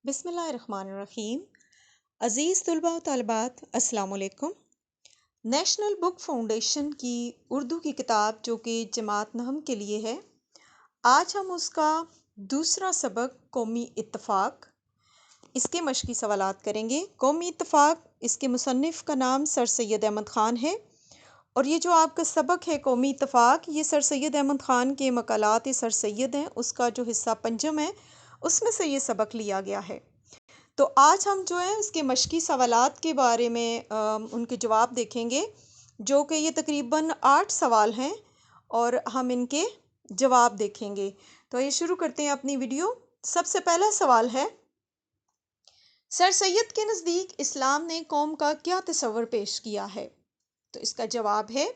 بسم اللہ الرحمن الرحیم۔ عزیز طلباء و طالبات، السلام علیکم۔ نیشنل بک فاؤنڈیشن کی اردو کی کتاب جو کہ جماعت نہم کے لیے ہے، آج ہم اس کا دوسرا سبق قومی اتفاق، اس کے مشقی سوالات کریں گے۔ قومی اتفاق، اس کے مصنف کا نام سر سید احمد خان ہے، اور یہ جو آپ کا سبق ہے قومی اتفاق، یہ سر سید احمد خان کے مقالات سر سید ہیں، اس کا جو حصہ پنجم ہے اس میں سے یہ سبق لیا گیا ہے۔ تو آج ہم جو ہے اس کے مشقی سوالات کے بارے میں ان کے جواب دیکھیں گے، جو کہ یہ تقریباً 8 سوال ہیں، اور ہم ان کے جواب دیکھیں گے۔ تو یہ شروع کرتے ہیں اپنی ویڈیو۔ سب سے پہلا سوال ہے، سر سید کے نزدیک اسلام نے قوم کا کیا تصور پیش کیا ہے؟ تو اس کا جواب ہے،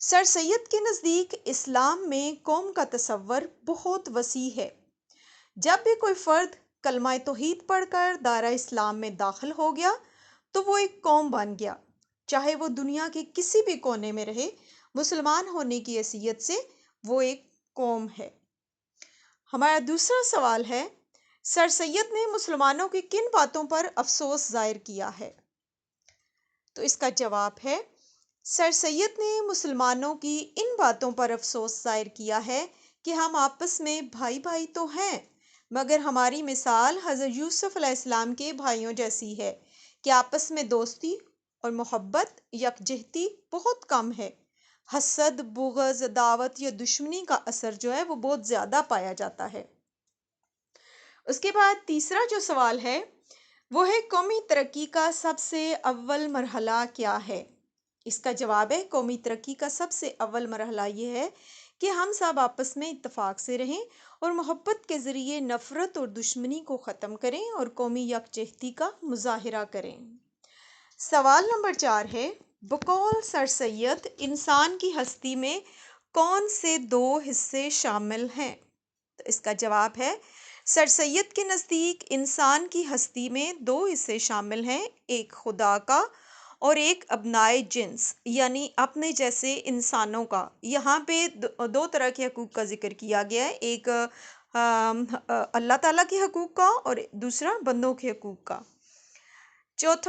سر سید کے نزدیک اسلام میں قوم کا تصور بہت وسیع ہے۔ جب بھی کوئی فرد کلمہ توحید پڑھ کر دائرہ اسلام میں داخل ہو گیا تو وہ ایک قوم بن گیا، چاہے وہ دنیا کے کسی بھی کونے میں رہے، مسلمان ہونے کی حیثیت سے وہ ایک قوم ہے۔ ہمارا دوسرا سوال ہے، سر سید نے مسلمانوں کی کن باتوں پر افسوس ظاہر کیا ہے؟ تو اس کا جواب ہے، سر سید نے مسلمانوں کی ان باتوں پر افسوس ظاہر کیا ہے کہ ہم آپس میں بھائی بھائی تو ہیں، مگر ہماری مثال حضرت یوسف علیہ السلام کے بھائیوں جیسی ہے کہ آپس میں دوستی اور محبت یکجہتی بہت کم ہے۔ حسد، بغض، عداوت یا دشمنی کا اثر جو ہے وہ بہت زیادہ پایا جاتا ہے۔ اس کے بعد تیسرا جو سوال ہے وہ ہے، قومی ترقی کا سب سے اول مرحلہ کیا ہے؟ اس کا جواب ہے، قومی ترقی کا سب سے اول مرحلہ یہ ہے کہ ہم سب آپس میں اتفاق سے رہیں اور محبت کے ذریعے نفرت اور دشمنی کو ختم کریں اور قومی یکجہتی کا مظاہرہ کریں۔ سوال نمبر 4 ہے، بقول سر سید انسان کی ہستی میں کون سے 2 حصے شامل ہیں؟ تو اس کا جواب ہے، سر سید کے نزدیک انسان کی ہستی میں 2 حصے شامل ہیں، ایک خدا کا اور ایک ابنائے جنس یعنی اپنے جیسے انسانوں کا۔ یہاں پہ 2 طرح کے حقوق کا ذکر کیا گیا ہے، ایک اللہ تعالیٰ کے حقوق کا اور دوسرا بندوں کے حقوق کا۔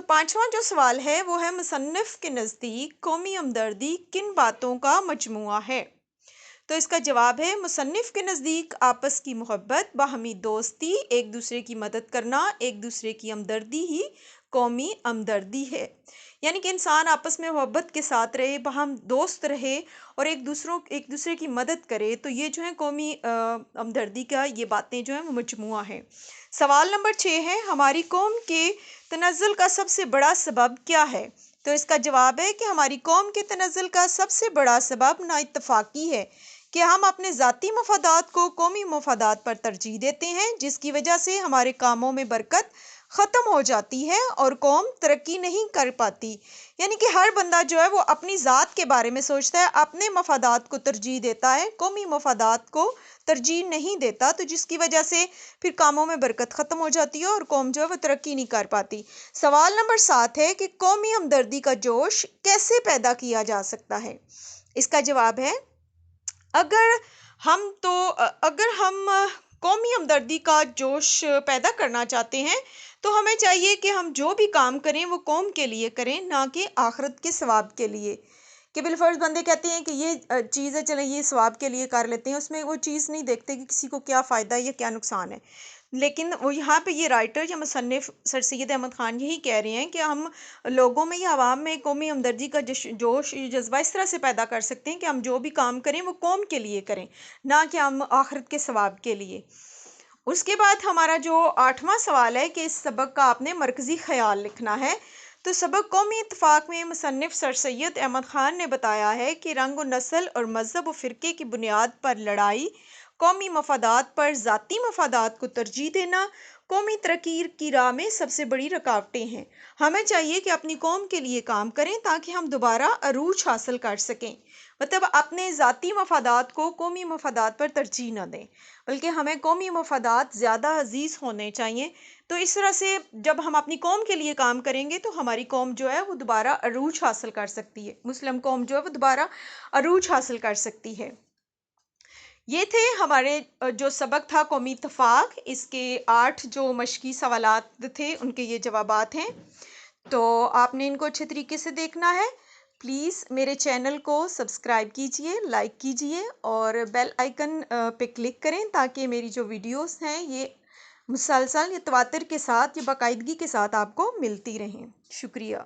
پانچواں جو سوال ہے وہ ہے، مصنف کے نزدیک قومی ہمدردی کن باتوں کا مجموعہ ہے؟ تو اس کا جواب ہے، مصنف کے نزدیک آپس کی محبت، باہمی دوستی، ایک دوسرے کی مدد کرنا، ایک دوسرے کی ہمدردی ہی قومی ہمدردی ہے۔ یعنی کہ انسان آپس میں محبت کے ساتھ رہے، باہم دوست رہے اور ایک دوسرے کی مدد کرے، تو یہ جو ہے قومی ہمدردی کا یہ باتیں جو ہیں وہ مجموعہ ہے۔ سوال نمبر 6 ہے، ہماری قوم کے تنزل کا سب سے بڑا سبب کیا ہے؟ تو اس کا جواب ہے کہ ہماری قوم کے تنزل کا سب سے بڑا سبب نا اتفاقی ہے کہ ہم اپنے ذاتی مفادات کو قومی مفادات پر ترجیح دیتے ہیں، جس کی وجہ سے ہمارے کاموں میں برکت ختم ہو جاتی ہے اور قوم ترقی نہیں کر پاتی۔ یعنی کہ ہر بندہ جو ہے وہ اپنی ذات کے بارے میں سوچتا ہے، اپنے مفادات کو ترجیح دیتا ہے، قومی مفادات کو ترجیح نہیں دیتا، تو جس کی وجہ سے پھر کاموں میں برکت ختم ہو جاتی ہے اور قوم جو ہے وہ ترقی نہیں کر پاتی۔ سوال نمبر 7 ہے کہ قومی ہمدردی کا جوش کیسے پیدا کیا جا سکتا ہے؟ اس کا جواب ہے، اگر ہم قومی ہمدردی کا جوش پیدا کرنا چاہتے ہیں تو ہمیں چاہیے کہ ہم جو بھی کام کریں وہ قوم کے لیے کریں، نہ کہ آخرت کے ثواب کے لیے۔ کہ بالفرض بندے کہتے ہیں کہ یہ چیز ہے، چلیں یہ ثواب کے لیے کر لیتے ہیں، اس میں وہ چیز نہیں دیکھتے کہ کسی کو کیا فائدہ ہے یا کیا نقصان ہے۔ لیکن وہ یہاں پہ یہ رائٹر یا مصنف سر سید احمد خان یہی کہہ رہے ہیں کہ ہم لوگوں میں یا عوام میں قومی ہمدردی کا جوش، جذبہ اس طرح سے پیدا کر سکتے ہیں کہ ہم جو بھی کام کریں وہ قوم کے لیے کریں، نہ کہ ہم آخرت کے ثواب کے لیے۔ اس کے بعد ہمارا جو 8واں سوال ہے کہ اس سبق کا آپ نے مرکزی خیال لکھنا ہے۔ تو سبق قومی اتفاق میں مصنف سر سید احمد خان نے بتایا ہے کہ رنگ و نسل اور مذہب و فرقے کی بنیاد پر لڑائی، قومی مفادات پر ذاتی مفادات کو ترجیح دینا قومی ترقی کی راہ میں سب سے بڑی رکاوٹیں ہیں۔ ہمیں چاہیے کہ اپنی قوم کے لیے کام کریں تاکہ ہم دوبارہ عروج حاصل کر سکیں، مطلب اپنے ذاتی مفادات کو قومی مفادات پر ترجیح نہ دیں، بلکہ ہمیں قومی مفادات زیادہ عزیز ہونے چاہیے۔ تو اس طرح سے جب ہم اپنی قوم کے لیے کام کریں گے تو ہماری قوم جو ہے وہ دوبارہ عروج حاصل کر سکتی ہے، مسلم قوم جو ہے وہ دوبارہ عروج حاصل کر سکتی ہے۔ یہ تھے ہمارے جو سبق تھا قومی اتفاق، اس کے 8 جو مشقی سوالات تھے ان کے یہ جوابات ہیں۔ تو آپ نے ان کو اچھے طریقے سے دیکھنا ہے۔ پلیز میرے چینل کو سبسکرائب کیجئے، لائک کیجئے اور بیل آئیکن پہ کلک کریں تاکہ میری جو ویڈیوز ہیں یہ مسلسل یا تواتر کے ساتھ یا باقاعدگی کے ساتھ آپ کو ملتی رہیں۔ شکریہ۔